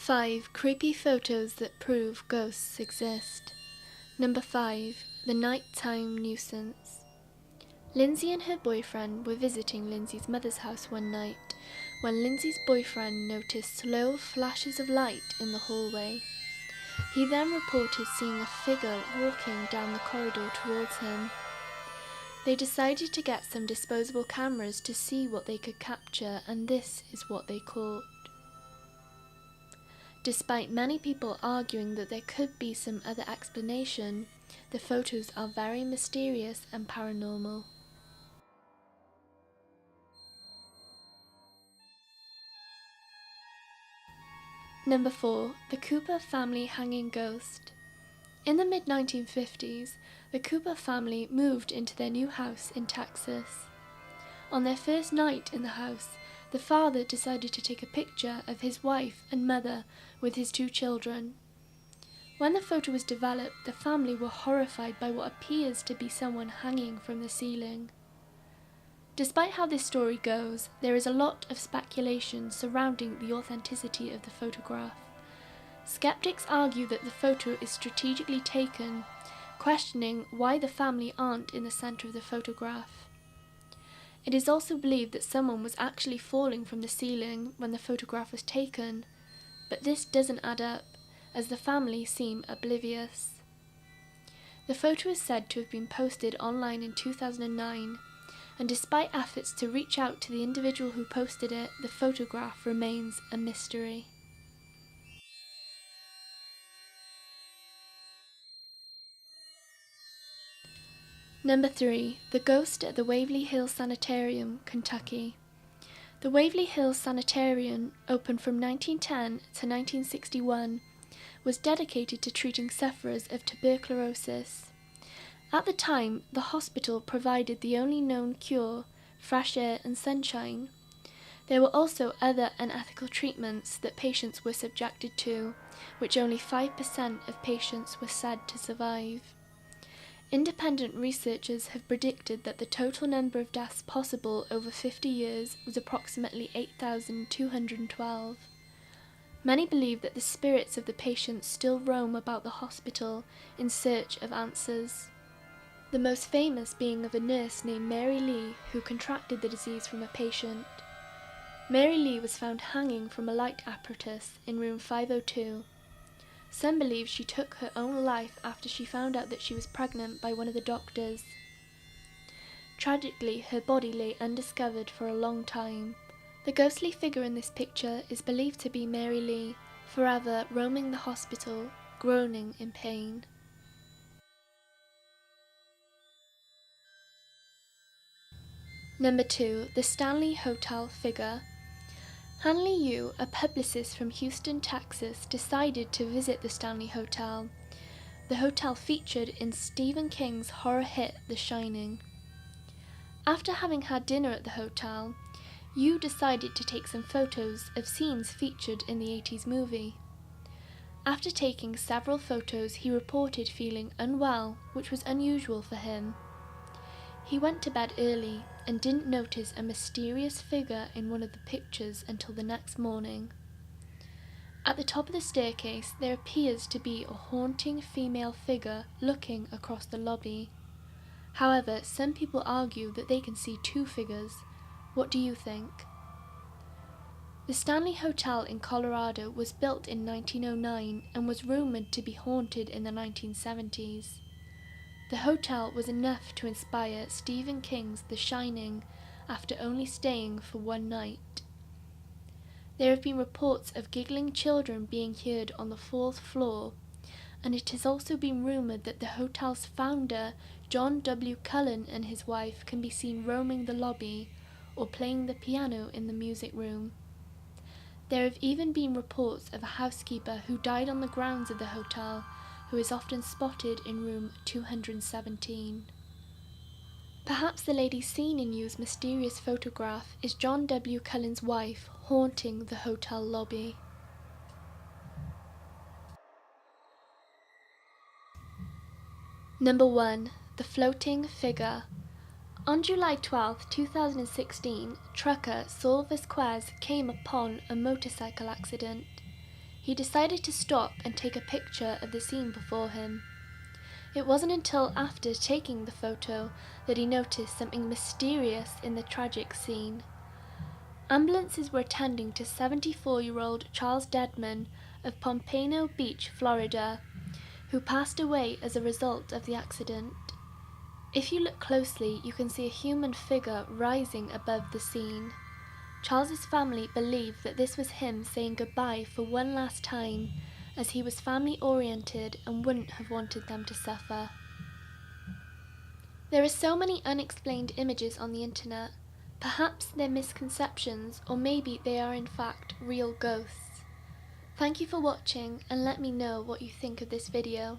5 creepy photos that prove ghosts exist. Number 5. The Nighttime Nuisance. Lindsay and her boyfriend were visiting Lindsay's mother's house one night when Lindsay's boyfriend noticed slow flashes of light in the hallway. He then reported seeing a figure walking down the corridor towards him. They decided to get some disposable cameras to see what they could capture, and this is what they caught. Despite many people arguing that there could be some other explanation, the photos are very mysterious and paranormal. Number 4. The Cooper Family Hanging Ghost. In the mid-1950s, the Cooper family moved into their new house in Texas. On their first night in the house, the father decided to take a picture of his wife and mother with his 2 children. When the photo was developed, the family were horrified by what appears to be someone hanging from the ceiling. Despite how this story goes, there is a lot of speculation surrounding the authenticity of the photograph. Skeptics argue that the photo is strategically taken, questioning why the family aren't in the center of the photograph. It is also believed that someone was actually falling from the ceiling when the photograph was taken, but this doesn't add up, as the family seem oblivious. The photo is said to have been posted online in 2009, and despite efforts to reach out to the individual who posted it, the photograph remains a mystery. Number 3. The Ghost at the Waverly Hills Sanitarium, Kentucky. The Waverly Hills Sanitarium, opened from 1910 to 1961, was dedicated to treating sufferers of tuberculosis. At the time, the hospital provided the only known cure, fresh air and sunshine. There were also other unethical treatments that patients were subjected to, which only 5% of patients were said to survive. Independent researchers have predicted that the total number of deaths possible over 50 years was approximately 8,212. Many believe that the spirits of the patients still roam about the hospital in search of answers. The most famous being of a nurse named Mary Lee, who contracted the disease from a patient. Mary Lee was found hanging from a light apparatus in room 502. Some believe she took her own life after she found out that she was pregnant by one of the doctors. Tragically, her body lay undiscovered for a long time. The ghostly figure in this picture is believed to be Mary Lee, forever roaming the hospital, groaning in pain. Number 2. The Stanley Hotel Figure. Hanley Yu, a publicist from Houston, Texas, decided to visit the Stanley Hotel. The hotel featured in Stephen King's horror hit The Shining. After having had dinner at the hotel, Yu decided to take some photos of scenes featured in the 80s movie. After taking several photos, he reported feeling unwell, which was unusual for him. He went to bed early and didn't notice a mysterious figure in one of the pictures until the next morning. At the top of the staircase, there appears to be a haunting female figure looking across the lobby. However, some people argue that they can see 2 figures. What do you think? The Stanley Hotel in Colorado was built in 1909 and was rumored to be haunted in the 1970s. The hotel was enough to inspire Stephen King's The Shining after only staying for one night. There have been reports of giggling children being heard on the 4th floor, and it has also been rumored that the hotel's founder, John W. Cullen, and his wife can be seen roaming the lobby or playing the piano in the music room. There have even been reports of a housekeeper who died on the grounds of the hotel, who is often spotted in room 217. Perhaps the lady seen in Yu's mysterious photograph is John W. Cullen's wife haunting the hotel lobby. Number 1. The Floating Figure. On July 12, 2016, trucker Saul Vasquez came upon a motorcycle accident. he decided to stop and take a picture of the scene before him. It wasn't until after taking the photo that he noticed something mysterious in the tragic scene. Ambulances were attending to 74-year-old Charles Dedman of Pompano Beach, Florida, who passed away as a result of the accident. If you look closely, you can see a human figure rising above the scene. Charles's family believed that this was him saying goodbye for one last time, as he was family-oriented and wouldn't have wanted them to suffer. There are so many unexplained images on the internet. Perhaps they're misconceptions, or maybe they are in fact real ghosts. Thank you for watching, and let me know what you think of this video.